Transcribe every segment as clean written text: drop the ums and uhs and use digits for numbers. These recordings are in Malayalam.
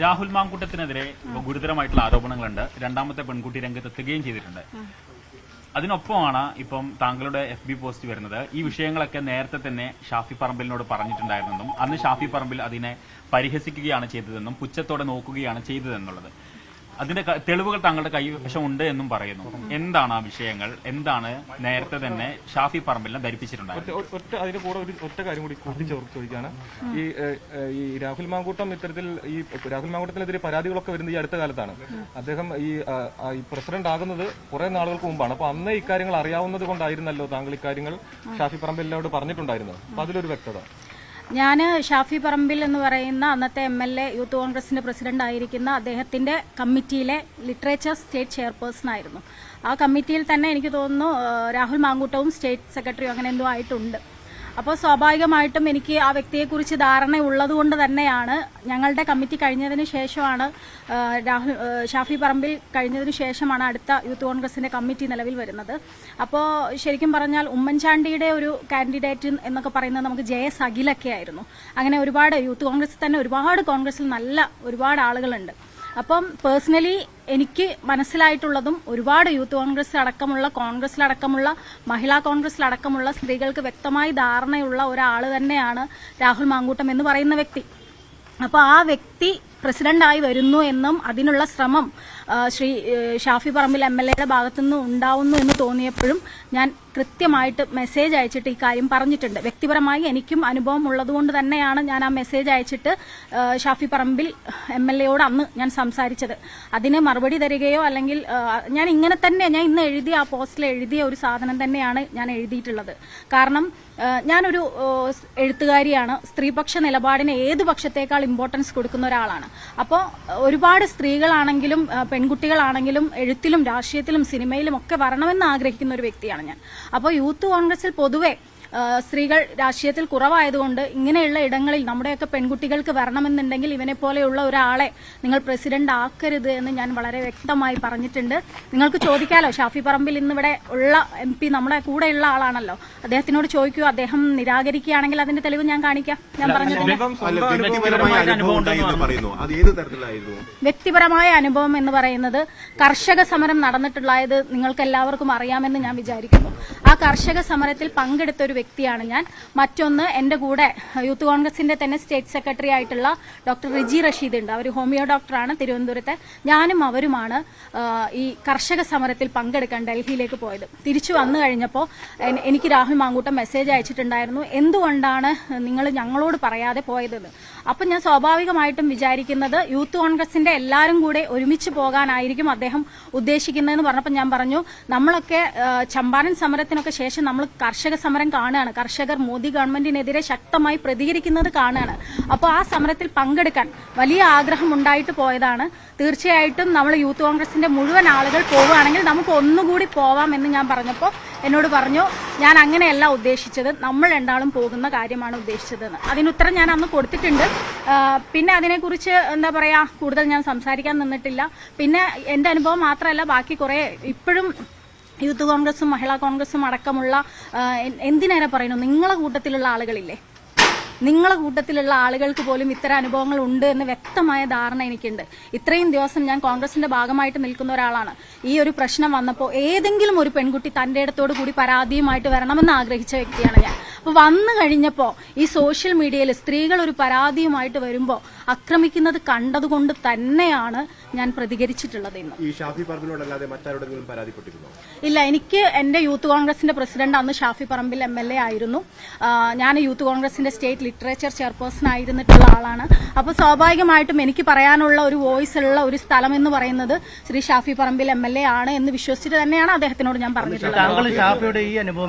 രാഹുൽ മാങ്കൂട്ടത്തിനെതിരെ ഗുരുതരമായിട്ടുള്ള ആരോപണങ്ങളുണ്ട്. രണ്ടാമത്തെ പെൺകുട്ടി രംഗത്തെത്തുകയും ചെയ്തിട്ടുണ്ട്. അതിനൊപ്പമാണ് ഇപ്പം താങ്കളുടെ FB പോസ്റ്റ് വരുന്നത്. ഈ വിഷയങ്ങളൊക്കെ നേരത്തെ തന്നെ ഷാഫി പറമ്പിലിനോട് പറഞ്ഞിട്ടുണ്ടായിരുന്നെന്നും അന്ന് ഷാഫി പറമ്പിൽ അതിനെ പരിഹസിക്കുകയാണ് ചെയ്തതെന്നും പുച്ഛത്തോടെ നോക്കുകയാണ് ചെയ്തതെന്നുള്ളത്. അതിന്റെ തെളിവുകൾ താങ്കളുടെ കൈവശമുണ്ട് എന്നും പറയുന്നു. എന്താണ് ആ വിഷയങ്ങൾ? എന്താണ് നേരത്തെ തന്നെ ഷാഫി പറമ്പിലിനെ ധരിപ്പിച്ചിട്ടുണ്ടായത്? അതിന് കൂടെ ഒറ്റ കാര്യം കൂടി ചോദിക്കുകയാണ്. ഈ രാഹുൽ മാങ്കൂട്ടം ഇത്തരത്തിൽ ഈ രാഹുൽ മാങ്കൂട്ടത്തിനെതിരെ പരാതികളൊക്കെ വരുന്നത് ഈ അടുത്ത കാലത്താണ്. അദ്ദേഹം ഈ പ്രസിഡന്റ് ആകുന്നത് കുറെ നാളുകൾക്ക് മുമ്പാണ്. അപ്പൊ അന്ന് ഇക്കാര്യങ്ങൾ അറിയാവുന്നത് കൊണ്ടായിരുന്നല്ലോ താങ്കൾ ഇക്കാര്യങ്ങൾ ഷാഫി പറമ്പിലിനോട് പറഞ്ഞിട്ടുണ്ടായിരുന്നത്. അപ്പൊ അതിലൊരു വ്യക്തത. ഞാൻ ഷാഫി പറമ്പിൽ എന്ന് പറയുന്ന അന്നത്തെ MLA യൂത്ത് കോൺഗ്രസിന്റെ പ്രസിഡന്റ് ആയിരിക്കുന്ന അദ്ദേഹത്തിന്റെ കമ്മിറ്റിയിലെ ലിറ്ററേച്ചർ സ്റ്റേറ്റ് ചെയർപേഴ്സൺ ആയിരുന്നു. ആ കമ്മിറ്റിയിൽ തന്നെ എനിക്ക് തോന്നുന്നു രാഹുൽ മാങ്കൂട്ടവും സ്റ്റേറ്റ് സെക്രട്ടറിയും അങ്ങനെ എന്തോ ആയിട്ടുണ്ട്. അപ്പോൾ സ്വാഭാവികമായിട്ടും എനിക്ക് ആ വ്യക്തിയെക്കുറിച്ച് ധാരണ ഉള്ളതുകൊണ്ട് തന്നെയാണ് ഞങ്ങളുടെ കമ്മിറ്റി കഴിഞ്ഞതിന് ശേഷമാണ് ഷാഫി പറമ്പിൽ കഴിഞ്ഞതിന് ശേഷമാണ് അടുത്ത യൂത്ത് കോൺഗ്രസിന്റെ കമ്മിറ്റി നിലവിൽ വരുന്നത്. അപ്പോൾ ശരിക്കും പറഞ്ഞാൽ ഉമ്മൻചാണ്ടിയുടെ ഒരു കാൻഡിഡേറ്റ് എന്നൊക്കെ പറയുന്നത് നമുക്ക് JS അഖിലൊക്കെ ആയിരുന്നു. അങ്ങനെ ഒരുപാട് യൂത്ത് കോൺഗ്രസിൽ തന്നെ ഒരുപാട് കോൺഗ്രസിൽ നല്ല ഒരുപാട് ആളുകളുണ്ട്. അപ്പം പേഴ്സണലി എനിക്ക് മനസ്സിലായിട്ടുള്ളതും ഒരുപാട് യൂത്ത് കോൺഗ്രസിലടക്കമുള്ള മഹിളാ കോൺഗ്രസിലടക്കമുള്ള സ്ത്രീകൾക്ക് വ്യക്തമായി ധാരണയുള്ള ഒരാൾ തന്നെയാണ് രാഹുൽ മാങ്കൂട്ടം എന്ന് പറയുന്ന വ്യക്തി. അപ്പോൾ ആ വ്യക്തി പ്രസിഡന്റായി വരുന്നു എന്നും അതിനുള്ള ശ്രമം ശ്രീ ഷാഫി പറമ്പിൽ MLA ഭാഗത്തുനിന്ന് ഉണ്ടാവുന്നു എന്ന് തോന്നിയപ്പോഴും ഞാൻ കൃത്യമായിട്ട് മെസ്സേജ് അയച്ചിട്ട് ഈ കാര്യം പറഞ്ഞിട്ടുണ്ട്. വ്യക്തിപരമായി എനിക്കും അനുഭവം ഉള്ളതുകൊണ്ട് തന്നെയാണ് ഞാൻ ആ മെസ്സേജ് അയച്ചിട്ട് ഷാഫി പറമ്പിൽ MLA അന്ന് ഞാൻ സംസാരിച്ചത്. അതിന് മറുപടി തരികയോ അല്ലെങ്കിൽ ഞാൻ ഇങ്ങനെ തന്നെ ഞാൻ ഇന്ന് എഴുതിയ ആ പോസ്റ്റിൽ എഴുതിയ ഒരു സാധനം തന്നെയാണ് ഞാൻ എഴുതിയിട്ടുള്ളത്. കാരണം ഞാനൊരു എഴുത്തുകാരിയാണ്. സ്ത്രീപക്ഷ നിലപാടിന് ഏത് പക്ഷത്തേക്കാൾ ഇമ്പോർട്ടൻസ് കൊടുക്കുന്ന ഒരാളാണ്. അപ്പോൾ ഒരുപാട് സ്ത്രീകളാണെങ്കിലും പെൺകുട്ടികളാണെങ്കിലും എഴുത്തിലും രാഷ്ട്രീയത്തിലും സിനിമയിലും ഒക്കെ വരണമെന്ന് ആഗ്രഹിക്കുന്ന ഒരു വ്യക്തിയാണ് ഞാൻ. അപ്പോൾ യൂത്ത് കോൺഗ്രസിൽ പൊതുവെ സ്ത്രീകൾ രാഷ്ട്രീയത്തിൽ കുറവായതുകൊണ്ട് ഇങ്ങനെയുള്ള ഇടങ്ങളിൽ നമ്മുടെയൊക്കെ പെൺകുട്ടികൾക്ക് വരണമെന്നുണ്ടെങ്കിൽ ഇവനെ പോലെയുള്ള ഒരാളെ നിങ്ങൾ പ്രസിഡന്റ് ആക്കരുത് എന്ന് ഞാൻ വളരെ വ്യക്തമായി പറഞ്ഞിട്ടുണ്ട്. നിങ്ങൾക്ക് ചോദിക്കാലോ, ഷാഫി പറമ്പിൽ ഇന്നിവിടെ ഉള്ള MP നമ്മുടെ കൂടെയുള്ള ആളാണല്ലോ, അദ്ദേഹത്തിനോട് ചോദിക്കൂ. അദ്ദേഹം നിരാകരിക്കുകയാണെങ്കിൽ അതിന്റെ തെളിവ് ഞാൻ കാണിക്കാം. ഞാൻ പറഞ്ഞിട്ടുണ്ട് വ്യക്തിപരമായ അനുഭവം എന്ന് പറയുന്നത് കർഷക സമരം നടന്നിട്ടുള്ളത് നിങ്ങൾക്ക് എല്ലാവർക്കും അറിയാമെന്ന് ഞാൻ വിചാരിക്കുന്നു. ആ കർഷക സമരത്തിൽ പങ്കെടുത്ത ഒരു വ്യക്തിയാണ് ഞാൻ. മറ്റൊന്ന്, എന്റെ കൂടെ യൂത്ത് കോൺഗ്രസിന്റെ തന്നെ സ്റ്റേറ്റ് സെക്രട്ടറി ആയിട്ടുള്ള ഡോക്ടർ റിജി റഷീദ് ഉണ്ട്. അവർ ഹോമിയോ ഡോക്ടറാണ് തിരുവനന്തപുരത്തെ. ഞാനും അവരുമാണ് ഈ കർഷക സമരത്തിൽ പങ്കെടുക്കാൻ ഡൽഹിയിലേക്ക് പോയത്. തിരിച്ചു വന്നു കഴിഞ്ഞപ്പോൾ എനിക്ക് രാഹുൽ മാങ്കൂട്ടം മെസ്സേജ് അയച്ചിട്ടുണ്ടായിരുന്നു, എന്തുകൊണ്ടാണ് നിങ്ങൾ ഞങ്ങളോട് പറയാതെ പോയതെന്ന്. അപ്പം ഞാൻ സ്വാഭാവികമായിട്ടും വിചാരിക്കുന്നത് യൂത്ത് കോൺഗ്രസിന്റെ എല്ലാവരും കൂടെ ഒരുമിച്ച് പോകാനായിരിക്കും അദ്ദേഹം ഉദ്ദേശിക്കുന്നതെന്ന് പറഞ്ഞപ്പോൾ ഞാൻ പറഞ്ഞു, നമ്മളൊക്കെ ചമ്പാരൻ സമരത്തിനൊക്കെ ശേഷം നമ്മൾ കർഷക സമരം കാണുകയാണ്. കർഷകർ മോദി ഗവൺമെന്റിനെതിരെ ശക്തമായി പ്രതികരിക്കുന്നത് കാണുകയാണ്. അപ്പോൾ ആ സമരത്തിൽ പങ്കെടുക്കാൻ വലിയ ആഗ്രഹം ഉണ്ടായിട്ട് പോയതാണ്. തീർച്ചയായിട്ടും നമ്മൾ യൂത്ത് കോൺഗ്രസിന്റെ മുഴുവൻ ആളുകൾ പോവുകയാണെങ്കിൽ നമുക്ക് ഒന്നുകൂടി പോവാം എന്ന് ഞാൻ പറഞ്ഞപ്പോൾ എന്നോട് പറഞ്ഞു, ഞാൻ അങ്ങനെയല്ല ഉദ്ദേശിച്ചത്, നമ്മൾ രണ്ടാളും പോകുന്ന കാര്യമാണ് ഉദ്ദേശിച്ചതെന്ന്. അതിനുത്തരം ഞാൻ അന്ന് കൊടുത്തിട്ടുണ്ട്. പിന്നെ അതിനെക്കുറിച്ച് എന്താ പറയാ കൂടുതൽ ഞാൻ സംസാരിക്കാൻ നിന്നിട്ടില്ല. പിന്നെ എന്റെ അനുഭവം മാത്രമല്ല, ബാക്കി കുറെ ഇപ്പോഴും യൂത്ത് കോൺഗ്രസും മഹിളാ കോൺഗ്രസും അടക്കമുള്ള എന്തിനേറെ പറയുന്നു, നിങ്ങളെ കൂട്ടത്തിലുള്ള ആളുകളില്ലേ, നിങ്ങളെ കൂട്ടത്തിലുള്ള ആളുകൾക്ക് പോലും ഇത്തരം അനുഭവങ്ങൾ ഉണ്ട് എന്ന് വ്യക്തമായ ധാരണ എനിക്കുണ്ട്. ഇത്രയും ദിവസം ഞാൻ കോൺഗ്രസിന്റെ ഭാഗമായിട്ട് നിൽക്കുന്ന ഒരാളാണ്. ഈ ഒരു പ്രശ്നം വന്നപ്പോൾ ഏതെങ്കിലും ഒരു പെൺകുട്ടി തന്റെ ഇടത്തോടു കൂടി പരാതിയുമായിട്ട് വരണമെന്ന് ആഗ്രഹിച്ച വ്യക്തിയാണ് ഞാൻ. അപ്പോൾ വന്നു കഴിഞ്ഞപ്പോൾ ഈ സോഷ്യൽ മീഡിയയിൽ സ്ത്രീകൾ ഒരു പരാതിയുമായിട്ട് വരുമ്പോൾ ആക്രമിക്കുന്നത് കണ്ടതുകൊണ്ട് തന്നെയാണ് ഞാൻ പ്രതികരിച്ചിട്ടുള്ളത്. ഇന്ന് ഇല്ല, എനിക്ക് എന്റെ യൂത്ത് കോൺഗ്രസിന്റെ പ്രസിഡന്റ് അന്ന് ഷാഫി പറമ്പിൽ MLA ആയിരുന്നു. ഞാൻ യൂത്ത് കോൺഗ്രസിന്റെ സ്റ്റേറ്റ് ലിറ്ററേച്ചർ ചെയർപേഴ്സൺ ആയിരുന്നിട്ടുള്ള ആളാണ്. അപ്പോൾ സ്വാഭാവികമായിട്ടും എനിക്ക് പറയാനുള്ള ഒരു വോയിസ് ഉള്ള ഒരു സ്ഥലം എന്ന് പറയുന്നത് ശ്രീ ഷാഫി പറമ്പിൽ MLA ആണ് എന്ന് വിശ്വസിച്ചിട്ട് തന്നെയാണ് അദ്ദേഹത്തിനോട് ഞാൻ പറഞ്ഞിട്ടുള്ളത്.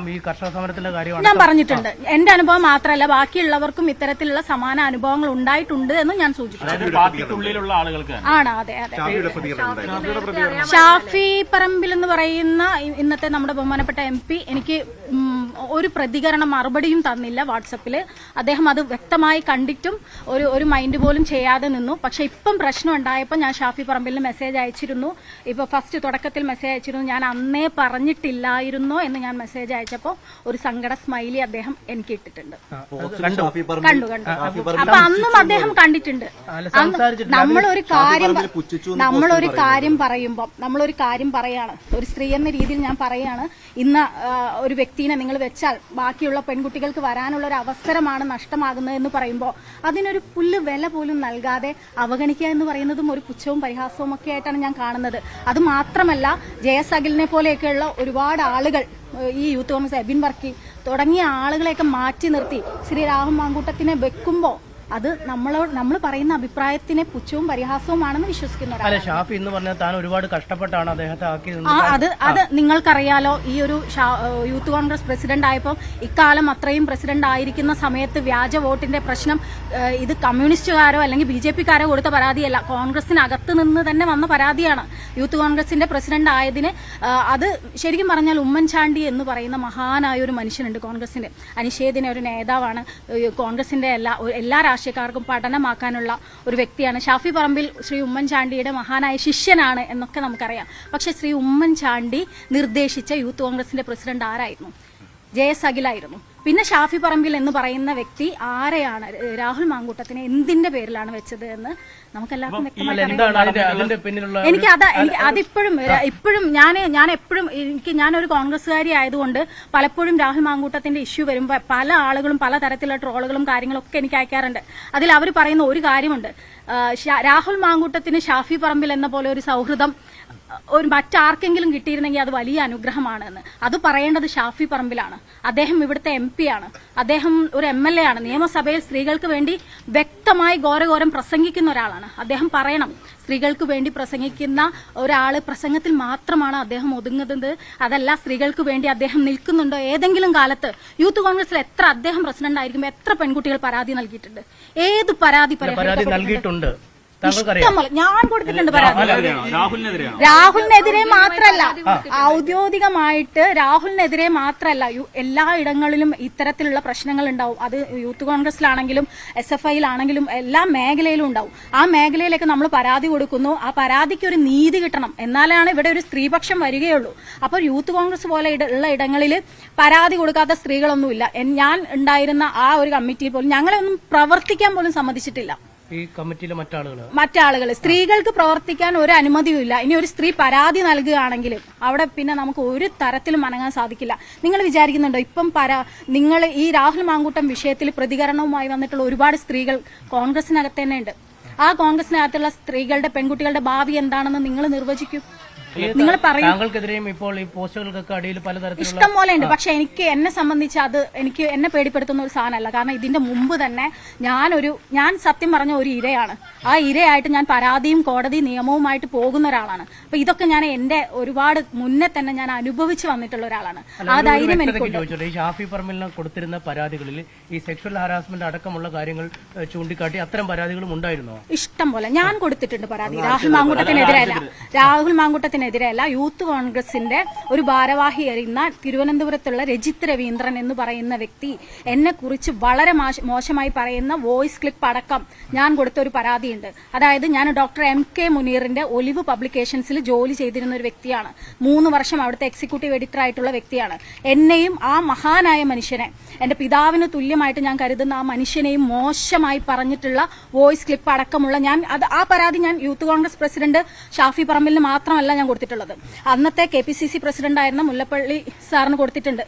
ഞാൻ പറഞ്ഞിട്ടുണ്ട്, എന്റെ അനുഭവം മാത്രമല്ല ബാക്കിയുള്ളവർക്കും ഇത്തരത്തിലുള്ള സമാന അനുഭവങ്ങൾ ഉണ്ടായിട്ടുണ്ട് എന്ന് ഞാൻ സൂചിപ്പിച്ചു. ആണ്, അതെ അതെ. ഷാഫി പറമ്പിൽ എന്ന് പറയുന്ന ഇന്നത്തെ നമ്മുടെ ബഹുമാനപ്പെട്ട MP എനിക്ക് ഒരു പ്രതികരണം മറുപടിയും തന്നില്ല വാട്സപ്പിൽ. അദ്ദേഹം അത് വ്യക്തമായി കണ്ടിട്ടും ഒരു മൈൻഡ് പോലും ചെയ്യാതെ നിന്നു. പക്ഷെ ഇപ്പം പ്രശ്നം ഉണ്ടായപ്പോൾ ഞാൻ ഷാഫി പറമ്പിലിന് മെസ്സേജ് അയച്ചിരുന്നു. ഇപ്പോൾ ഫസ്റ്റ് തുടക്കത്തിൽ മെസ്സേജ് അയച്ചിരുന്നു, ഞാൻ അന്നേ പറഞ്ഞിട്ടില്ലായിരുന്നോ എന്ന് ഞാൻ മെസ്സേജ് അയച്ചപ്പോൾ ഒരു സങ്കട സ്മൈലി അദ്ദേഹം എനിക്ക് ഇട്ടിട്ടുണ്ട്. കണ്ടു. അപ്പൊ അന്നും അദ്ദേഹം കണ്ടിട്ടുണ്ട്. നമ്മളൊരു കാര്യം പറയാണ്, ഒരു സ്ത്രീ എന്ന രീതിയിൽ ഞാൻ പറയാണ്, ഇന്ന് ഒരു വ്യക്തിനെ നിങ്ങൾ വെച്ചാൽ ബാക്കിയുള്ള പെൺകുട്ടികൾക്ക് വരാനുള്ള ഒരു അവസരമാണ് നഷ്ടമാകുന്നത് എന്ന് പറയുമ്പോൾ അതിനൊരു പുല്ല് വില പോലും നൽകാതെ അവഗണിക്കുക എന്ന് പറയുന്നതും ഒരു പുച്ഛവും പരിഹാസവും ഒക്കെ ആയിട്ടാണ് ഞാൻ കാണുന്നത്. അത് മാത്രമല്ല, ജയസഖിലിനെ പോലെയൊക്കെയുള്ള ഒരുപാട് ആളുകൾ, ഈ യൂത്ത് കോൺഗ്രസ് എബിൻ വർക്കി തുടങ്ങിയ ആളുകളെയൊക്കെ മാറ്റി നിർത്തി ശ്രീ രാഹുൽ മാങ്കൂട്ടത്തിനെ വെക്കുമ്പോൾ അത് നമ്മൾ പറയുന്ന അഭിപ്രായത്തിനെ പുച്ഛവും പരിഹാസവുമാണെന്ന് വിശ്വസിക്കുന്നവരാണ്. ഷാഫി എന്ന് പറഞ്ഞാൽ താൻ ഒരുപാട് കഷ്ടപ്പെട്ടാണ് അദ്ദേഹത്തെ ആക്കിയത്. അത് നിങ്ങൾക്കറിയാലോ, ഈ ഒരു യൂത്ത് കോൺഗ്രസ് പ്രസിഡന്റ് ആയപ്പോൾ ഇക്കാലം അത്രയും പ്രസിഡന്റ് ആയിരിക്കുന്ന സമയത്ത് വ്യാജ വോട്ടിന്റെ പ്രശ്നം ഇത് കമ്മ്യൂണിസ്റ്റുകാരോ അല്ലെങ്കിൽ BJP-കാരോ കൊടുത്ത പരാതിയല്ല, കോൺഗ്രസിനകത്ത് നിന്ന് തന്നെ വന്ന പരാതിയാണ്. യൂത്ത് കോൺഗ്രസിന്റെ പ്രസിഡന്റ് ആയതിന് അത് ശരിക്കും പറഞ്ഞാൽ ഉമ്മൻചാണ്ടി എന്ന് പറയുന്ന മഹാനായ ഒരു മനുഷ്യനുണ്ട് കോൺഗ്രസിന്റെ, അനിഷേധിനെ ഒരു നേതാവാണ്, കോൺഗ്രസിന്റെ എല്ലാ രാഷ്ട്രീയക്കാർക്കും പഠനമാക്കാനുള്ള ഒരു വ്യക്തിയാണ്. ഷാഫി പറമ്പിൽ ശ്രീ ഉമ്മൻചാണ്ടിയുടെ മഹാനായ ശിഷ്യനാണ് എന്നൊക്കെ നമുക്കറിയാം. പക്ഷെ ശ്രീ ഉമ്മൻചാണ്ടി നിർദ്ദേശിച്ച യൂത്ത് കോൺഗ്രസിന്റെ പ്രസിഡന്റ് ആരായിരുന്നു? ജയസഖിലായിരുന്നു. പിന്നെ ഷാഫി പറമ്പിൽ എന്ന് പറയുന്ന വ്യക്തി ആരെയാണ്, രാഹുൽ മാങ്കൂട്ടത്തിനെ എന്തിന്റെ പേരിലാണ് വെച്ചത് എന്ന് നമുക്കെല്ലാവർക്കും വ്യക്തമായി. എനിക്ക് അതിപ്പോഴും ഞാനൊരു കോൺഗ്രസ്സുകാരി ആയതുകൊണ്ട് പലപ്പോഴും രാഹുൽ മാങ്കൂട്ടത്തിന്റെ ഇഷ്യൂ വരുമ്പോൾ പല ആളുകളും പല തരത്തിലുള്ള ട്രോളുകളും കാര്യങ്ങളൊക്കെ എനിക്ക് അയക്കാറുണ്ട്. അതിൽ അവർ പറയുന്ന ഒരു കാര്യമുണ്ട്, രാഹുൽ മാങ്കൂട്ടത്തിന് ഷാഫി പറമ്പിൽ എന്ന പോലെ ഒരു സൗഹൃദം മറ്റാർക്കെങ്കിലും കിട്ടിയിരുന്നെങ്കിൽ അത് വലിയ അനുഗ്രഹമാണെന്ന്. അത് പറയേണ്ടത് ഷാഫി പറമ്പിലാണ്. അദ്ദേഹം ഇവിടുത്തെ MP ആണ്, അദ്ദേഹം ഒരു MLA ആണ്, നിയമസഭയിൽ സ്ത്രീകൾക്ക് വേണ്ടി വ്യക്തമായി ഘോരഘോരം പ്രസംഗിക്കുന്ന ഒരാളാണ്. അദ്ദേഹം പറയണം, സ്ത്രീകൾക്ക് വേണ്ടി പ്രസംഗിക്കുന്ന ഒരാള് പ്രസംഗത്തിൽ മാത്രമാണ് അദ്ദേഹം ഒതുങ്ങുന്നത്, അതല്ല സ്ത്രീകൾക്ക് വേണ്ടി അദ്ദേഹം നിൽക്കുന്നുണ്ടോ? ഏതെങ്കിലും കാലത്ത് യൂത്ത് കോൺഗ്രസിൽ എത്ര അദ്ദേഹം പ്രസിഡന്റ് ആയിരിക്കുമ്പോൾ എത്ര പെൺകുട്ടികൾ പരാതി നൽകിയിട്ടുണ്ട്? ഏത് പരാതി നൽകിയിട്ടുണ്ട്? ഞാൻ കൊടുത്തിട്ടുണ്ട് പരാതി. രാഹുലിനെതിരെ മാത്രല്ല, ഔദ്യോഗികമായിട്ട് രാഹുലിനെതിരെ മാത്രല്ല, എല്ലാ ഇടങ്ങളിലും ഇത്തരത്തിലുള്ള പ്രശ്നങ്ങൾ ഉണ്ടാവും. അത് യൂത്ത് കോൺഗ്രസിലാണെങ്കിലും SFIയിലാണെങ്കിലും എല്ലാ മേഖലയിലും ഉണ്ടാവും. ആ മേഖലയിലേക്ക് നമ്മൾ പരാതി കൊടുക്കുന്നു, ആ പരാതിക്ക് ഒരു നീതി കിട്ടണം, എന്നാലാണ് ഇവിടെ ഒരു സ്ത്രീപക്ഷം വരികയുള്ളൂ. അപ്പോൾ യൂത്ത് കോൺഗ്രസ് പോലെ ഉള്ള ഇടങ്ങളിൽ പരാതി കൊടുക്കാത്ത സ്ത്രീകളൊന്നുമില്ല. ഞാൻ ഉണ്ടായിരുന്ന ആ ഒരു കമ്മിറ്റിയിൽ പോലും ഞങ്ങളെ ഒന്നും പ്രവർത്തിക്കാൻ പോലും സമ്മതിച്ചിട്ടില്ല. ഈ കമ്മിറ്റിയിലെ മറ്റാളുകൾ സ്ത്രീകൾക്ക് പ്രവർത്തിക്കാൻ ഒരു അനുമതിയുമില്ല. ഇനി ഒരു സ്ത്രീ പരാതി നൽകുകയാണെങ്കിലും അവിടെ പിന്നെ നമുക്ക് ഒരു തരത്തിലും അനങ്ങാൻ സാധിക്കില്ല. നിങ്ങൾ വിചാരിക്കുന്നുണ്ടോ ഇപ്പം നിങ്ങൾ ഈ രാഹുൽ മാങ്കൂട്ടം വിഷയത്തിൽ പ്രതികരണവുമായി വന്നിട്ടുള്ള ഒരുപാട് സ്ത്രീകൾ കോൺഗ്രസിനകത്ത് തന്നെ ഉണ്ട്. ആ കോൺഗ്രസിനകത്തുള്ള സ്ത്രീകളുടെ പെൺകുട്ടികളുടെ ഭാവി എന്താണെന്ന് നിങ്ങൾ നിർവചിക്കും. നിങ്ങൾ താങ്കൾക്കെതിരെയും ഇപ്പോൾ ഈ പോസ്റ്റുകൾക്കൊക്കെ അടിയിൽ പലതരത്തിലുള്ള ഇഷ്ടം പോലെ ഉണ്ട്. പക്ഷെ എന്നെ സംബന്ധിച്ച് അത് എന്നെ പേടിപ്പെടുത്തുന്ന ഒരു സാധനമല്ല. കാരണം ഇതിന്റെ മുമ്പ് തന്നെ ഞാൻ സത്യം പറഞ്ഞ ഒരു ഇരയാണ്. ആ ഇരയായിട്ട് ഞാൻ പരാതിയും കോടതി നിയമവുമായിട്ട് പോകുന്ന ഒരാളാണ്. അപ്പൊ ഇതൊക്കെ ഞാൻ എന്റെ ഒരുപാട് മുന്നേ തന്നെ ഞാൻ അനുഭവിച്ചു വന്നിട്ടുള്ള ഒരാളാണ്. ആ ധൈര്യം എനിക്കുണ്ട്. ഈ ഷാഫി പറമ്പിലിന് കൊടുത്തിരുന്ന പരാതികളിൽ ഈ സെക്ഷൽ ഹാരാസ്മെന്റ് അടക്കമുള്ള കാര്യങ്ങൾ ചൂണ്ടിക്കാട്ടി അത്തരം പരാതികളും ഉണ്ടായിരുന്നോ? ഇഷ്ടം പോലെ ഞാൻ കൊടുത്തിട്ടുണ്ട് പരാതി. രാഹുൽ മാങ്കൂട്ടത്തിനെതിരെയല്ല, യൂത്ത് കോൺഗ്രസിന്റെ ഒരു ഭാരവാഹിയായിരുന്ന തിരുവനന്തപുരത്തുള്ള രജിത് രവീന്ദ്രൻ എന്ന് പറയുന്ന വ്യക്തി എന്നെ കുറിച്ച് വളരെ മോശമായി പറയുന്ന വോയിസ് ക്ലിപ്പ് അടക്കം ഞാൻ കൊടുത്ത ഒരു പരാതിയുണ്ട്. അതായത് ഞാൻ ഡോക്ടർ MK മുനീറിന്റെ ഒലിവ് പബ്ലിക്കേഷൻസിൽ ജോലി ചെയ്തിരുന്ന ഒരു വ്യക്തിയാണ്. 3 വർഷം അവിടുത്തെ എക്സിക്യൂട്ടീവ് എഡിറ്റർ ആയിട്ടുള്ള വ്യക്തിയാണ്. എന്നെയും ആ മഹാനായ മനുഷ്യനെ, എന്റെ പിതാവിന് തുല്യമായിട്ട് ഞാൻ കരുതുന്ന ആ മനുഷ്യനെയും മോശമായി പറഞ്ഞിട്ടുള്ള വോയിസ് ക്ലിപ്പ് അടക്കമുള്ള ആ പരാതി ഞാൻ യൂത്ത് കോൺഗ്രസ് പ്രസിഡന്റ് ഷാഫി പറമ്പിലിന് മാത്രമല്ല ഞാൻ കൊടുത്തിട്ടുള്ളത്. അന്നത്തെ KPCC പ്രസിഡന്റ് ആയിരുന്ന മുല്ലപ്പള്ളി സാറിന് കൊടുത്തിട്ടുണ്ട്.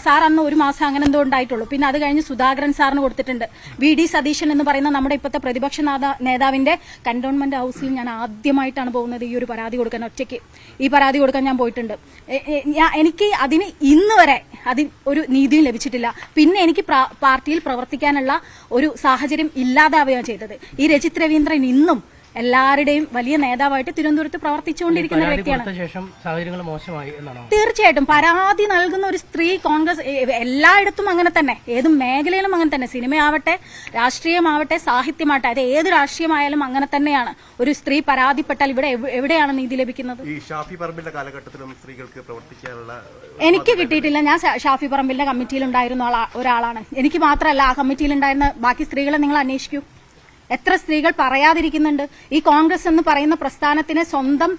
സാർ അന്ന് 1 മാസം അങ്ങനെ എന്തോ ഉണ്ടായിട്ടുള്ളൂ. പിന്നെ അത് കഴിഞ്ഞ് സുധാകരൻ സാറിന് കൊടുത്തിട്ടുണ്ട്. VD സതീശൻ എന്ന് പറയുന്ന നമ്മുടെ ഇപ്പോഴത്തെ പ്രതിപക്ഷ നേതാവിന്റെ കന്റോൺമെന്റ് ഹൌസിൽ ഞാൻ ആദ്യമായിട്ടാണ് പോകുന്നത് ഈ ഒരു പരാതി കൊടുക്കാൻ. ഒറ്റയ്ക്ക് ഈ പരാതി കൊടുക്കാൻ ഞാൻ പോയിട്ടുണ്ട്. എനിക്ക് അതിന് ഇന്ന് വരെ ഒരു നീതിയും ലഭിച്ചിട്ടില്ല. പിന്നെ എനിക്ക് പാർട്ടിയിൽ പ്രവർത്തിക്കാനുള്ള ഒരു സാഹചര്യം ഇല്ലാതാവുകയാണ് ചെയ്തത്. ഈ രജിത് രവീന്ദ്രൻ ഇന്നും എല്ലാവരുടെയും വലിയ നേതാവായിട്ട് തിരുവനന്തപുരത്ത് പ്രവർത്തിച്ചുകൊണ്ടിരിക്കുന്ന ഒരു വ്യക്തിയാണ്. കൊടുത്ത ശേഷം സാഹചര്യങ്ങൾ മോശമായി എന്നാണോ? തീർച്ചയായിട്ടും പരാതി നൽകുന്ന ഒരു സ്ത്രീ കോൺഗ്രസ് എല്ലായിടത്തും അങ്ങനെ തന്നെ, ഏത് മേഖലയിലും അങ്ങനെ തന്നെ, സിനിമയാവട്ടെ, രാഷ്ട്രീയമാവട്ടെ, സാഹിത്യമാവട്ടെ, അത് ഏത് രാഷ്ട്രീയമായാലും അങ്ങനെ തന്നെയാണ്. ഒരു സ്ത്രീ പരാതിപ്പെട്ടാൽ ഇവിടെ എവിടെയാണ് നീതി ലഭിക്കുന്നത്? ഈ ഷാഫി പറമ്പിന്റെ കാലഘട്ടത്തിലും സ്ത്രീകൾക്ക് പ്രവർത്തിക്കാനുള്ള എനിക്ക് കിട്ടിയിട്ടില്ല. ഞാൻ ഷാഫി പറമ്പിലിന്റെ കമ്മിറ്റിയിൽ ഉണ്ടായിരുന്ന ഒരാളാണ്. എനിക്ക് മാത്രമല്ല, ആ കമ്മിറ്റിയിൽ ഉണ്ടായിരുന്ന ബാക്കി സ്ത്രീകളെ നിങ്ങൾ അന്വേഷിക്കൂ. എത്ര സ്ത്രീകൾ പറയാതിരിക്കുന്നുണ്ട്? ഈ കോൺഗ്രസ് എന്ന് പറയുന്ന പ്രസ്ഥാനത്തിനെ സ്വന്തം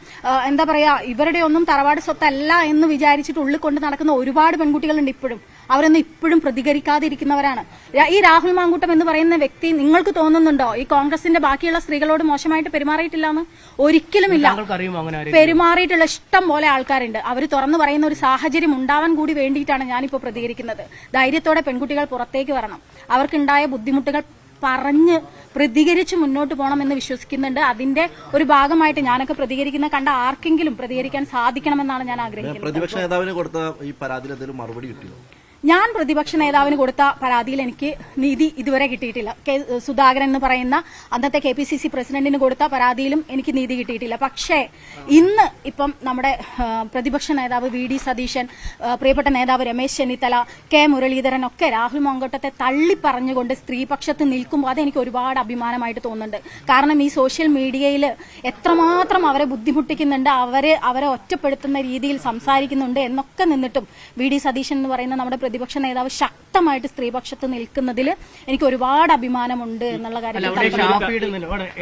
എന്താ പറയാ, ഇവരുടെ ഒന്നും തറവാട് സ്വത്തല്ല എന്ന് വിചാരിച്ചിട്ട് ഉള്ളിൽ കൊണ്ട് നടക്കുന്ന ഒരുപാട് പെൺകുട്ടികളുണ്ട് ഇപ്പോഴും. അവരൊന്നും ഇപ്പോഴും പ്രതികരിക്കാതിരിക്കുന്നവരാണ്. ഈ രാഹുൽ മാങ്കൂട്ടം എന്ന് പറയുന്ന വ്യക്തി, നിങ്ങൾക്ക് തോന്നുന്നുണ്ടോ ഈ കോൺഗ്രസിന്റെ ബാക്കിയുള്ള സ്ത്രീകളോട് മോശമായിട്ട് പെരുമാറിയിട്ടില്ലെന്ന്? ഒരിക്കലുമില്ല. പെരുമാറിയിട്ടുള്ള ഇഷ്ടം പോലെ ആൾക്കാരുണ്ട്. അവർ തുറന്നു പറയുന്ന ഒരു സാഹചര്യം ഉണ്ടാവാൻ കൂടി വേണ്ടിയിട്ടാണ് ഞാനിപ്പോൾ പ്രതികരിക്കുന്നത്. ധൈര്യത്തോടെ പെൺകുട്ടികൾ പുറത്തേക്ക് വരണം. അവർക്കുണ്ടായ ബുദ്ധിമുട്ടുകൾ പറഞ്ഞ് പ്രതികരിച്ച് മുന്നോട്ട് പോകണമെന്ന് വിശ്വസിക്കുന്നുണ്ട്. അതിന്റെ ഒരു ഭാഗമായിട്ട് ഞാനൊക്കെ പ്രതികരിക്കുന്ന കണ്ട ആർക്കെങ്കിലും പ്രതികരിക്കാൻ സാധിക്കണമെന്നാണ് ഞാൻ ആഗ്രഹിക്കുന്നത്. പ്രതിപക്ഷ നേതാവിന് കൊടുത്ത ഈ പരാതിയിൽ എന്തെങ്കിലും മറുപടി കിട്ടിയോ? ഞാൻ പ്രതിപക്ഷ നേതാവിന് കൊടുത്ത പരാതിയിൽ എനിക്ക് നീതി ഇതുവരെ കിട്ടിയിട്ടില്ല. സുധാകരൻ എന്ന് പറയുന്ന അന്നത്തെ KPCC പ്രസിഡന്റിന് കൊടുത്ത പരാതിയിലും എനിക്ക് നീതി കിട്ടിയിട്ടില്ല. പക്ഷേ ഇന്ന് ഇപ്പം നമ്മുടെ പ്രതിപക്ഷ നേതാവ് VD സതീശൻ, പ്രിയപ്പെട്ട നേതാവ് രമേശ് ചെന്നിത്തല, K മുരളീധരൻ ഒക്കെ രാഹുൽ മാങ്കൂട്ടത്തെ തള്ളിപ്പറഞ്ഞുകൊണ്ട് സ്ത്രീപക്ഷത്ത് നിൽക്കുമ്പോൾ അതെനിക്ക് ഒരുപാട് അഭിമാനമായിട്ട് തോന്നുന്നുണ്ട്. കാരണം ഈ സോഷ്യൽ മീഡിയയിൽ എത്രമാത്രം അവരെ ബുദ്ധിമുട്ടിക്കുന്നുണ്ട്, അവരെ ഒറ്റപ്പെടുത്തുന്ന രീതിയിൽ സംസാരിക്കുന്നുണ്ട് എന്നൊക്കെ നിന്നിട്ടും VD സതീശൻ എന്ന് പറയുന്ന നമ്മുടെ പ്രതിപക്ഷ നേതാവ് ശക്തമായിട്ട് സ്ത്രീപക്ഷത്ത് നിൽക്കുന്നതിൽ എനിക്ക് ഒരുപാട് അഭിമാനമുണ്ട് എന്നുള്ള കാര്യം.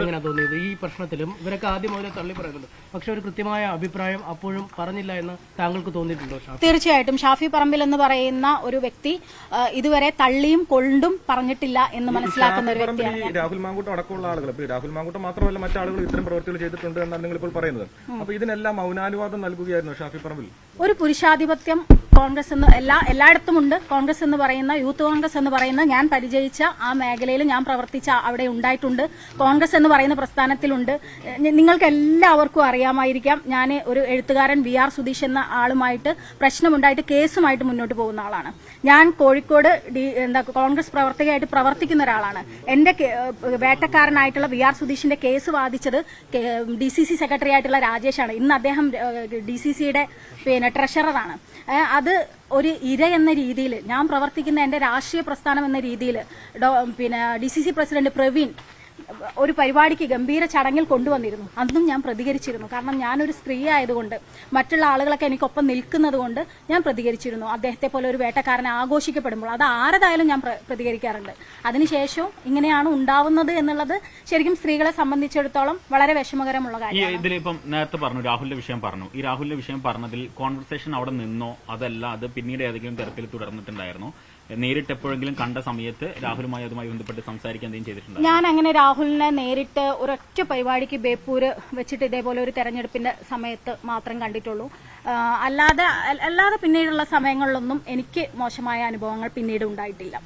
എങ്ങനെ തോന്നിയത് ഈ പ്രശ്നത്തിലും? ഇവരൊക്കെ ആദ്യം മുതലേ തള്ളി പറയുന്നുണ്ട്, പക്ഷെ ഒരു കൃത്യമായ അഭിപ്രായം അപ്പോഴും പറഞ്ഞില്ല എന്ന് താങ്കൾക്ക് തോന്നിയിട്ടുണ്ടോ? തീർച്ചയായിട്ടും ഷാഫി പറമ്പിൽ എന്ന് പറയുന്ന ഒരു വ്യക്തി ഇതുവരെ തള്ളിയും കൊണ്ടും പറഞ്ഞിട്ടില്ല എന്ന് മനസ്സിലാക്കുന്ന ഒരു വ്യക്തിയാണ്. രാഹുൽ മാങ്കൂട്ടം അടക്കമുള്ള ആളുകൾ, രാഹുൽ മാങ്കൂട്ടം മാത്രമല്ല മറ്റാളുകൾ ഇത്തരം പ്രവർത്തികൾ ചെയ്തിട്ടുണ്ട് എന്നാണ് നിങ്ങൾ ഇപ്പോൾ പറയുന്നത്. അപ്പൊ ഇതിനെല്ലാം മൗനാനുവാദം നൽകുകയായിരുന്നു ഷാഫി പറമ്പിൽ? ഒരു പുരുഷാധിപത്യം കോൺഗ്രസ് എന്ന് എല്ലായിടത്തും ഉണ്ട്. കോൺഗ്രസ് എന്ന് പറയുന്ന, യൂത്ത് കോൺഗ്രസ് എന്ന് പറയുന്ന, ഞാൻ പരിചയിച്ച ആ മേഖലയിൽ ഞാൻ പ്രവർത്തിച്ച അവിടെ ഉണ്ടായിട്ടുണ്ട്. കോൺഗ്രസ് എന്ന് പറയുന്ന പ്രസ്ഥാനത്തിലുണ്ട്. നിങ്ങൾക്ക് എല്ലാവർക്കും അറിയാമായിരിക്കാം, ഞാൻ ഒരു എഴുത്തുകാരൻ VR സുധീഷ് എന്ന ആളുമായിട്ട് പ്രശ്നമുണ്ടായിട്ട് കേസുമായിട്ട് മുന്നോട്ട് പോകുന്ന ആളാണ്. ഞാൻ കോഴിക്കോട് കോൺഗ്രസ് പ്രവർത്തകയായിട്ട് പ്രവർത്തിക്കുന്ന ഒരാളാണ്. എന്റെ വേട്ടക്കാരനായിട്ടുള്ള VR സുധീഷിന്റെ കേസ് വാദിച്ചത് DCC സെക്രട്ടറി ആയിട്ടുള്ള രാജേഷാണ്. ഇന്ന് അദ്ദേഹം DCCയുടെ ട്രഷററാണ്. അത് ഒരു ഇര എന്ന രീതിയിൽ ഞാൻ പ്രവർത്തിക്കുന്ന എന്റെ രാഷ്ട്രീയ പ്രസ്ഥാനം എന്ന രീതിയിൽ DCC പ്രസിഡന്റ് പ്രവീൺ ഒരു പരിപാടിക്ക് ഗംഭീര ചടങ്ങിൽ കൊണ്ടുവന്നിരുന്നു. അന്നും ഞാൻ പ്രതികരിച്ചിരുന്നു. കാരണം ഞാനൊരു സ്ത്രീ ആയതുകൊണ്ട്, മറ്റുള്ള ആളുകളൊക്കെ എനിക്കൊപ്പം നിൽക്കുന്നത് കൊണ്ട് ഞാൻ പ്രതികരിച്ചിരുന്നു. അദ്ദേഹത്തെ പോലെ ഒരു വേട്ടക്കാരനെ ആഘോഷിക്കപ്പെടുമ്പോൾ അത് ആരതായാലും ഞാൻ പ്രതികരിക്കാറുണ്ട്. അതിനുശേഷവും ഇങ്ങനെയാണ് ഉണ്ടാവുന്നത് എന്നുള്ളത് ശരിക്കും സ്ത്രീകളെ സംബന്ധിച്ചിടത്തോളം വളരെ വിഷമകരമുള്ള കാര്യമാണ്. ഇതിലിപ്പം നേരത്തെ പറഞ്ഞു, രാഹുലിന്റെ വിഷയം പറഞ്ഞു. ഈ രാഹുലിന്റെ വിഷയം പറഞ്ഞതിൽ കോൺവെർസേഷൻ അവിടെ നിന്നോ അതല്ല അത് പിന്നീട് ഏതെങ്കിലും തരത്തിൽ തുടർന്നിട്ടുണ്ടായിരുന്നോ? നേരിട്ട് എപ്പോഴെങ്കിലും കണ്ട സമയത്ത് രാഹുലുമായി അതുമായി ബന്ധപ്പെട്ട് സംസാരിക്കാൻ എന്തെങ്കിലും ചെയ്തിട്ടുണ്ടോ? ഞാൻ അങ്ങനെ രാഹുലിനെ നേരിട്ട് ഒരൊറ്റ പരിപാടിക്ക് ബേപ്പൂര് വെച്ചിട്ട് ഇതേപോലെ ഒരു തെരഞ്ഞെടുപ്പിന്റെ സമയത്ത് മാത്രം കണ്ടിട്ടുള്ളൂ. അല്ലാതെ പിന്നീടുള്ള സമയങ്ങളിലൊന്നും എനിക്ക് മോശമായ അനുഭവങ്ങൾ പിന്നീട് ഉണ്ടായിട്ടില്ല.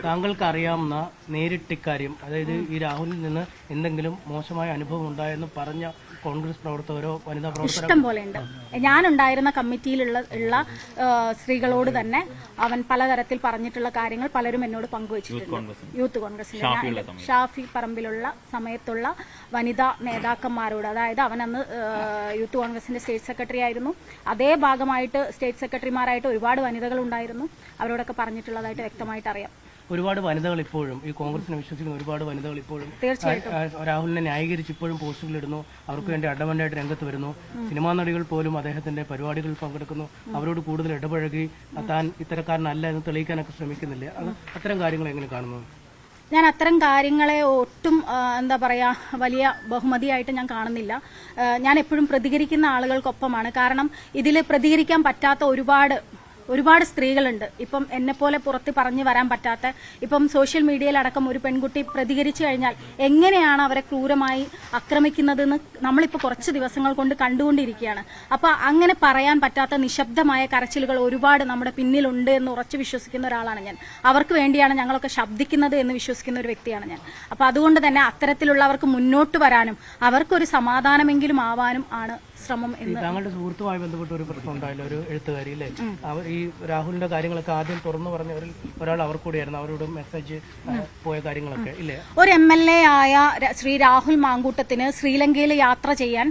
താങ്കൾക്ക് അറിയാവുന്ന നേരിട്ട് ഇക്കാര്യം, അതായത് ഈ രാഹുലിൽ നിന്ന് എന്തെങ്കിലും മോശമായ അനുഭവം ഉണ്ടായെന്ന് പറഞ്ഞ കോൺഗ്രസ് പ്രവർത്തകരോ വനിതാ പ്രവർത്തകരോ ഇഷ്ടം പോലെ ഉണ്ട്. ഞാനുണ്ടായിരുന്ന കമ്മിറ്റിയിലുള്ള സ്ത്രീകളോട് തന്നെ അവൻ പലതരത്തിൽ പറഞ്ഞിട്ടുള്ള കാര്യങ്ങൾ പലരും എന്നോട് പങ്കുവച്ചിട്ടുണ്ട്. യൂത്ത് കോൺഗ്രസിന്റെ ഷാഫി പറമ്പിലുള്ള സമയത്തുള്ള വനിതാ നേതാക്കന്മാരോട്, അതായത് അവൻ അന്ന് യൂത്ത് കോൺഗ്രസിന്റെ സ്റ്റേറ്റ് സെക്രട്ടറി ആയിരുന്നു. അതേ ഭാഗമായിട്ട് സ്റ്റേറ്റ് സെക്രട്ടറിമാരായിട്ട് ഒരുപാട് വനിതകൾ ഉണ്ടായിരുന്നു. അവരോടൊക്കെ പറഞ്ഞിട്ടുള്ളതായിട്ട് വ്യക്തമായിട്ട് അറിയാം. ഒരുപാട് വനിതകൾ ഇപ്പോഴും ഈ കോൺഗ്രസിനെ വിശ്വസിക്കുന്ന ഒരുപാട് വനിതകൾ ഇപ്പോഴും രാഹുലിനെ ന്യായീകരിച്ച് ഇപ്പോഴും പോസ്റ്റുകളിടുന്നു, അവർക്ക് വേണ്ടി അഡ്വഞ്ചറായിട്ട് രംഗത്ത് വരുന്നു. സിനിമാ നടികൾ പോലും അദ്ദേഹത്തിന്റെ പരിപാടികളിൽ പങ്കെടുക്കുന്നു, അവരോട് കൂടുതൽ ഇടപഴകി താൻ ഇത്തരക്കാരനല്ല എന്ന് തെളിയിക്കാനൊക്കെ ശ്രമിക്കുന്നില്ല. അത്തരം കാര്യങ്ങൾ എങ്ങനെ കാണുന്നു? ഞാൻ അത്തരം കാര്യങ്ങളെ ഒട്ടും എന്താ പറയാ വലിയ ബഹുമതിയായിട്ട് ഞാൻ കാണുന്നില്ല. ഞാൻ എപ്പോഴും പ്രതികരിക്കുന്ന ആളുകൾക്കൊപ്പമാണ്. കാരണം ഇതിൽ പ്രതികരിക്കാൻ പറ്റാത്ത ഒരുപാട് സ്ത്രീകളുണ്ട്. ഇപ്പം എന്നെപ്പോലെ പുറത്ത് പറഞ്ഞു വരാൻ പറ്റാത്ത, ഇപ്പം സോഷ്യൽ മീഡിയയിലടക്കം ഒരു പെൺകുട്ടി പ്രതികരിച്ചു കഴിഞ്ഞാൽ എങ്ങനെയാണ് അവരെ ക്രൂരമായി ആക്രമിക്കുന്നതെന്ന് നമ്മളിപ്പോൾ കുറച്ച് ദിവസങ്ങൾ കൊണ്ട് കണ്ടുകൊണ്ടിരിക്കുകയാണ്. അപ്പൊ അങ്ങനെ പറയാൻ പറ്റാത്ത നിശബ്ദമായ കരച്ചിലുകൾ ഒരുപാട് നമ്മുടെ പിന്നിലുണ്ട് എന്ന് ഉറച്ചു വിശ്വസിക്കുന്ന ഒരാളാണ് ഞാൻ. അവർക്ക് വേണ്ടിയാണ് ഞങ്ങളൊക്കെ ശബ്ദിക്കുന്നത് എന്ന് വിശ്വസിക്കുന്ന ഒരു വ്യക്തിയാണ് ഞാൻ. അപ്പൊ അതുകൊണ്ട് തന്നെ അത്തരത്തിലുള്ളവർക്ക് മുന്നോട്ട് വരാനും അവർക്കൊരു സമാധാനമെങ്കിലും ആവാനും ആണ് ശ്രമം എന്ന്. താങ്കളുടെ സുഹൃത്തുമായി ബന്ധപ്പെട്ട ഒരു പ്രശ്നം ഉണ്ടായില്ല, ഒരു എഴുത്തുകാരി അല്ലേ, ഈ രാഹുലിന്റെ കാര്യങ്ങളൊക്കെ ആദ്യം തുറന്നു പറഞ്ഞവരിൽ ഒരാൾ അവർ കൂടിയായിരുന്നു. അവരോട് മെസ്സേജ് പോയ കാര്യങ്ങളൊക്കെ ഇല്ലേ? ഒരു MLA ആയ ശ്രീ രാഹുൽ മാങ്കൂട്ടത്തിന് ശ്രീലങ്കയിൽ യാത്ര ചെയ്യാൻ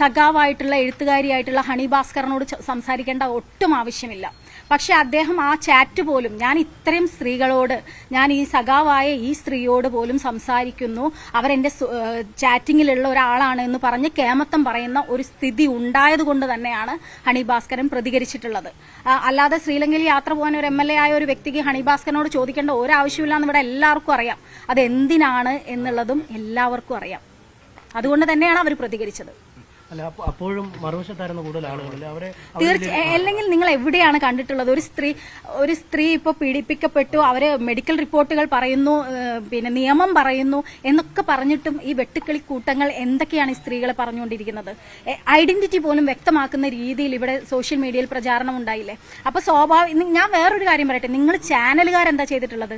സഖാവായിട്ടുള്ള എഴുത്തുകാരിയായിട്ടുള്ള ഹണി ഭാസ്കറിനോട് സംസാരിക്കേണ്ട ഒട്ടും ആവശ്യമില്ല. പക്ഷെ അദ്ദേഹം ആ ചാറ്റ് പോലും, ഞാൻ ഇത്രയും സ്ത്രീകളോട്, ഞാൻ ഈ സഖാവായ ഈ സ്ത്രീയോട് പോലും സംസാരിക്കുന്നു, അവരെന്റെ ചാറ്റിങ്ങിലുള്ള ഒരാളാണ് എന്ന് പറഞ്ഞ് കേമത്തം പറയുന്ന ഒരു സ്ഥിതി ഉണ്ടായതുകൊണ്ട് തന്നെയാണ് ഹണി ഭാസ്കരൻ പ്രതികരിച്ചിട്ടുള്ളത്. അല്ലാതെ ശ്രീലങ്കയിൽ യാത്ര പോകാൻ ഒരു MLA ആയ ഒരു വ്യക്തിക്ക് ഹണി ഭാസ്കരനോട് ചോദിക്കേണ്ട ഒരാവശ്യമില്ലാന്ന് ഇവിടെ എല്ലാവർക്കും അറിയാം. അത് എന്തിനാണ് എന്നുള്ളതും എല്ലാവർക്കും അറിയാം. അതുകൊണ്ട് തന്നെയാണ് അവർ പ്രതികരിച്ചത്. അല്ല, അപ്പോഴും മറുവശത്തായിരുന്നു കൂടുതൽ ആളുകളിൽ അവരെ അല്ലെങ്കിൽ നിങ്ങൾ എവിടെയാണ് കണ്ടിട്ടുള്ളത്? ഒരു സ്ത്രീ ഇപ്പോൾ പീഡിപ്പിക്കപ്പെട്ടു, അവര് മെഡിക്കൽ റിപ്പോർട്ടുകൾ പറയുന്നു, പിന്നെ നിയമം പറയുന്നു എന്നൊക്കെ പറഞ്ഞിട്ടും ഈ വെട്ടുക്കിളി കൂട്ടങ്ങൾ എന്തൊക്കെയാണ് ഈ സ്ത്രീകളെ പറഞ്ഞുകൊണ്ടിരിക്കുന്നത്? ഐഡന്റിറ്റി പോലും വ്യക്തമാക്കുന്ന രീതിയിൽ ഇവിടെ സോഷ്യൽ മീഡിയയിൽ പ്രചാരണം ഉണ്ടായില്ലേ? അപ്പൊ ഞാൻ വേറൊരു കാര്യം പറയട്ടെ, നിങ്ങൾ ചാനലുകാരെന്താ ചെയ്തിട്ടുള്ളത്?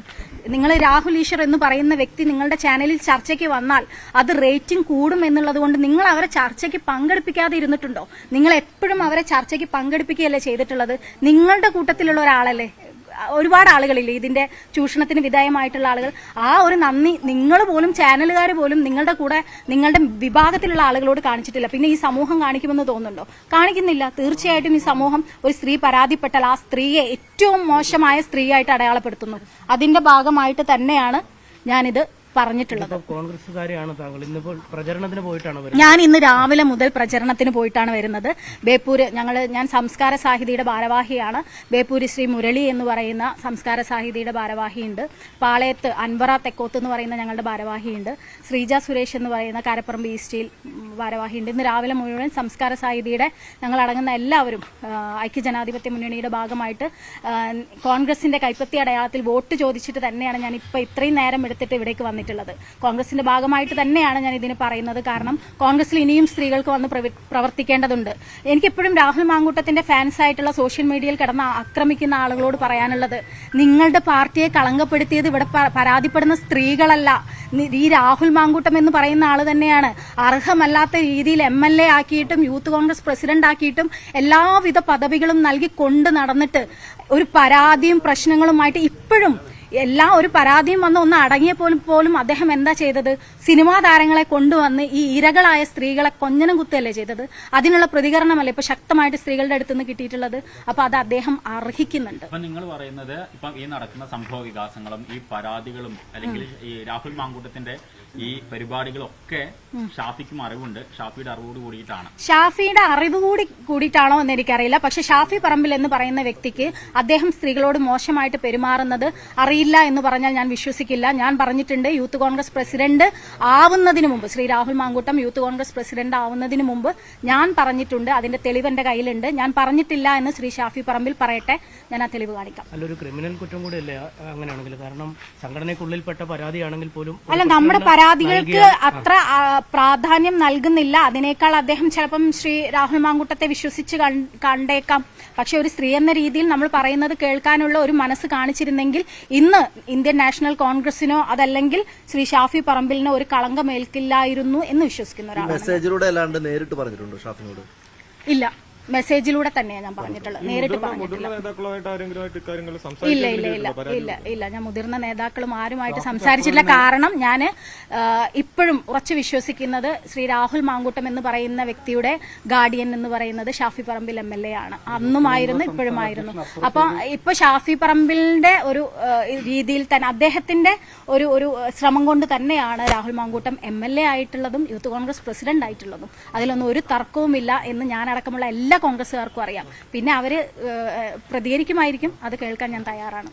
നിങ്ങൾ രാഹുൽ ഈശ്വർ എന്ന് പറയുന്ന വ്യക്തി നിങ്ങളുടെ ചാനലിൽ ചർച്ചയ്ക്ക് വന്നാൽ അത് റേറ്റിംഗ് കൂടും എന്നുള്ളത് കൊണ്ട് നിങ്ങൾ അവരെ ചർച്ചയ്ക്ക് പങ്കെടുപ്പിക്കാതെ ഇരുന്നിട്ടുണ്ടോ? നിങ്ങൾ എപ്പോഴും അവരെ ചർച്ചയ്ക്ക് പങ്കെടുപ്പിക്കുകയല്ലേ ചെയ്തിട്ടുള്ളത്? നിങ്ങളുടെ കൂട്ടത്തിലുള്ള ഒരാളല്ലേ? ഒരുപാട് ആളുകളില്ലേ ഇതിന്റെ ചൂഷണത്തിന് വിധേയമായിട്ടുള്ള ആളുകൾ? ആ ഒരു നന്ദി നിങ്ങൾ പോലും, ചാനലുകാർ പോലും നിങ്ങളുടെ കൂടെ, നിങ്ങളുടെ വിഭാഗത്തിലുള്ള ആളുകളോട് കാണിച്ചിട്ടില്ല. പിന്നെ ഈ സമൂഹം കാണിക്കുമെന്ന് തോന്നുന്നുണ്ടോ? കാണിക്കുന്നില്ല. തീർച്ചയായിട്ടും ഈ സമൂഹം ഒരു സ്ത്രീ പരാതിപ്പെട്ടാൽ ആ സ്ത്രീയെ ഏറ്റവും മോശമായ സ്ത്രീയായിട്ട് അടയാളപ്പെടുത്തുന്നു. അതിന്റെ ഭാഗമായിട്ട് തന്നെയാണ് ഞാനിത് പറഞ്ഞിട്ടുള്ളത്. കോൺഗ്രസ്സുകാരെയാണ് താങ്കൾ ഇന്നിപ്പോൾ പ്രചരണത്തിന് പോയിട്ടാണ് വരുന്നത്? ഞാൻ ഇന്ന് രാവിലെ മുതൽ പ്രചരണത്തിന് പോയിട്ടാണ് വരുന്നത്. ബേപ്പൂര് ഞാൻ സംസ്കാര സാഹിതിയുടെ ഭാരവാഹിയാണ്. ബേപ്പൂര് ശ്രീ മുരളി എന്ന് പറയുന്ന സംസ്കാര സാഹിതിയുടെ ഭാരവാഹിയുണ്ട്. പാളയത്ത് അൻവറ തെക്കോത്ത് എന്ന് പറയുന്ന ഞങ്ങളുടെ ഭാരവാഹിയുണ്ട്. ശ്രീജ സുരേഷ് എന്ന് പറയുന്ന കാരപ്പറമ്പ് ഈസ്റ്റിൽ ഭാരവാഹിയുണ്ട്. ഇന്ന് രാവിലെ മുഴുവൻ സംസ്കാര സാഹിതിയുടെ ഞങ്ങളടങ്ങുന്ന എല്ലാവരും ഐക്യജനാധിപത്യ മുന്നണിയുടെ ഭാഗമായിട്ട് കോൺഗ്രസിന്റെ കൈപ്പത്തി അടയാളത്തിൽ വോട്ട് ചോദിച്ചിട്ട് തന്നെയാണ് ഞാൻ ഇപ്പൊ ഇത്രയും നേരം എടുത്തിട്ട് ഇവിടേക്ക് വന്നിട്ടുള്ളത്. കോൺഗ്രസിന്റെ ഭാഗമായിട്ട് തന്നെയാണ് ഞാൻ ഇതിന് പറയുന്നത്. കാരണം കോൺഗ്രസിൽ ഇനിയും സ്ത്രീകൾക്ക് വന്ന് പ്രവർത്തിക്കേണ്ടതുണ്ട്. എനിക്കെപ്പോഴും രാഹുൽ മാങ്കൂട്ടത്തിന്റെ ഫാൻസ് ആയിട്ടുള്ള സോഷ്യൽ മീഡിയയിൽ കിടന്ന് ആക്രമിക്കുന്ന ആളുകളോട് പറയാനുള്ളത്, നിങ്ങളുടെ പാർട്ടിയെ കളങ്കപ്പെടുത്തിയത് ഇവിടെ പരാതിപ്പെടുന്ന സ്ത്രീകളല്ല, ഈ രാഹുൽ മാങ്കൂട്ടം എന്ന് പറയുന്ന ആള് തന്നെയാണ്. അർഹമല്ലാത്ത രീതിയിൽ MLA ആക്കിയിട്ടും യൂത്ത് കോൺഗ്രസ് പ്രസിഡന്റ് ആക്കിയിട്ടും എല്ലാവിധ പദവികളും നൽകി കൊണ്ട് നടന്നിട്ട് ഒരു പരാതിയും പ്രശ്നങ്ങളുമായിട്ട് ഇപ്പോഴും ഒരു പരാതിയും വന്ന് ഒന്ന് അടങ്ങിയ പോലും അദ്ദേഹം എന്താ ചെയ്തത്? സിനിമാ താരങ്ങളെ കൊണ്ടുവന്ന് ഈ ഇരകളായ സ്ത്രീകളെ കൊഞ്ഞനം കുത്തുകയല്ലേ ചെയ്തത്? അതിനുള്ള പ്രതികരണമല്ലേ ഇപ്പൊ ശക്തമായിട്ട് സ്ത്രീകളുടെ അടുത്തുനിന്ന് കിട്ടിയിട്ടുള്ളത്? അപ്പൊ അത് അദ്ദേഹം അർഹിക്കുന്നുണ്ട്. അപ്പൊ നിങ്ങൾ പറയുന്നത് ഇപ്പം ഈ നടക്കുന്ന സംഭവ വികാസങ്ങളും ഈ പരാതികളും അല്ലെങ്കിൽ ഈ രാഹുൽ മാങ്കൂട്ടത്തിന്റെ ഈ പരിപാടികളൊക്കെ ഷാഫിക്കും അറിവുണ്ട്, ഷാഫിയുടെ അറിവോട് കൂടിയിട്ടാണ്. ഷാഫിയുടെ അറിവ് കൂടിയിട്ടാണോ എന്ന് എനിക്കറിയില്ല. പക്ഷെ ഷാഫി പറമ്പിൽ എന്ന് പറയുന്ന വ്യക്തിക്ക് അദ്ദേഹം സ്ത്രീകളോട് മോശമായിട്ട് പെരുമാറുന്നത് അറിയില്ല എന്ന് പറഞ്ഞാൽ ഞാൻ വിശ്വസിക്കില്ല. ഞാൻ പറഞ്ഞിട്ടുണ്ട്, യൂത്ത് കോൺഗ്രസ് പ്രസിഡന്റ് ആവുന്നതിന് മുമ്പ്, ശ്രീ രാഹുൽ മാങ്കൂട്ടം യൂത്ത് കോൺഗ്രസ് പ്രസിഡന്റ് ആവുന്നതിന് മുമ്പ് ഞാൻ പറഞ്ഞിട്ടുണ്ട്. അതിന്റെ തെളിവ് എന്റെ കയ്യിലുണ്ട്. ഞാൻ പറഞ്ഞിട്ടില്ല എന്ന് ശ്രീ ഷാഫി പറമ്പിൽ പറയട്ടെ, ഞാൻ ആ തെളിവ് കാണിക്കാം. അല്ലൊരു ക്രിമിനൽ കുറ്റം കൂടി അല്ലേ അങ്ങനെയാണെങ്കിൽ? കാരണം സംഘടനയ്ക്കുള്ളിൽപ്പെട്ട പരാതിയാണെങ്കിൽ പോലും അല്ല, നമ്മുടെ പരാതികൾക്ക് അത്ര പ്രാധാന്യം നൽകുന്നില്ല. അതിനേക്കാൾ അദ്ദേഹം ചിലപ്പം ശ്രീ രാഹുൽ മാങ്കൂട്ടത്തെ വിശ്വസിച്ച് കണ്ടേക്കാം. പക്ഷെ ഒരു സ്ത്രീ എന്ന രീതിയിൽ നമ്മൾ പറയുന്നത് കേൾക്കാനുള്ള ഒരു മനസ്സ് കാണിച്ചിരുന്നെങ്കിൽ ഇന്ന് ഇന്ത്യൻ നാഷണൽ കോൺഗ്രസിനോ അതല്ലെങ്കിൽ ശ്രീ ഷാഫി പറമ്പിലിനോ ഒരു കളങ്കമേൽക്കില്ലായിരുന്നു എന്ന് വിശ്വസിക്കുന്ന ഒരാളാണ്. മെസ്സേജിലൂടെ അല്ലാണ്ട് നേരിട്ട് പറഞ്ഞിട്ടുണ്ടോ ഷാഫിനോട്? ഇല്ല, മെസ്സേജിലൂടെ തന്നെയാണ് ഞാൻ പറഞ്ഞിട്ടുള്ളത്, നേരിട്ട് പറഞ്ഞിട്ടില്ല. ഇല്ല, ഞാൻ മുതിർന്ന നേതാക്കളും ആരുമായിട്ട് സംസാരിച്ചിട്ടില്ല. കാരണം ഞാൻ ഇപ്പോഴും ഉറച്ചു വിശ്വസിക്കുന്നത് ശ്രീ രാഹുൽ മാങ്കൂട്ടം എന്ന് പറയുന്ന വ്യക്തിയുടെ ഗാർഡിയൻ എന്ന് പറയുന്നത് ഷാഫി പറമ്പിൽ MLA ആണ്. അന്നുമായിരുന്നു, ഇപ്പോഴുമായിരുന്നു. അപ്പൊ ഇപ്പൊ ഷാഫി പറമ്പിലിന്റെ ഒരു രീതിയിൽ തന്നെ അദ്ദേഹത്തിന്റെ ഒരു ശ്രമം കൊണ്ട് തന്നെയാണ് രാഹുൽ മാങ്കൂട്ടം MLA ആയിട്ടുള്ളതും യൂത്ത് കോൺഗ്രസ് പ്രസിഡന്റ് ആയിട്ടുള്ളതും. അതിലൊന്നും ഒരു തർക്കവുമില്ല എന്ന് ഞാനടക്കമുള്ള എല്ലാ കോൺഗ്രസ്സുകാർക്കും അറിയാം. പിന്നെ അവര് പ്രതികരിക്കുമായിരിക്കും, അത് കേൾക്കാൻ ഞാൻ തയ്യാറാണ്.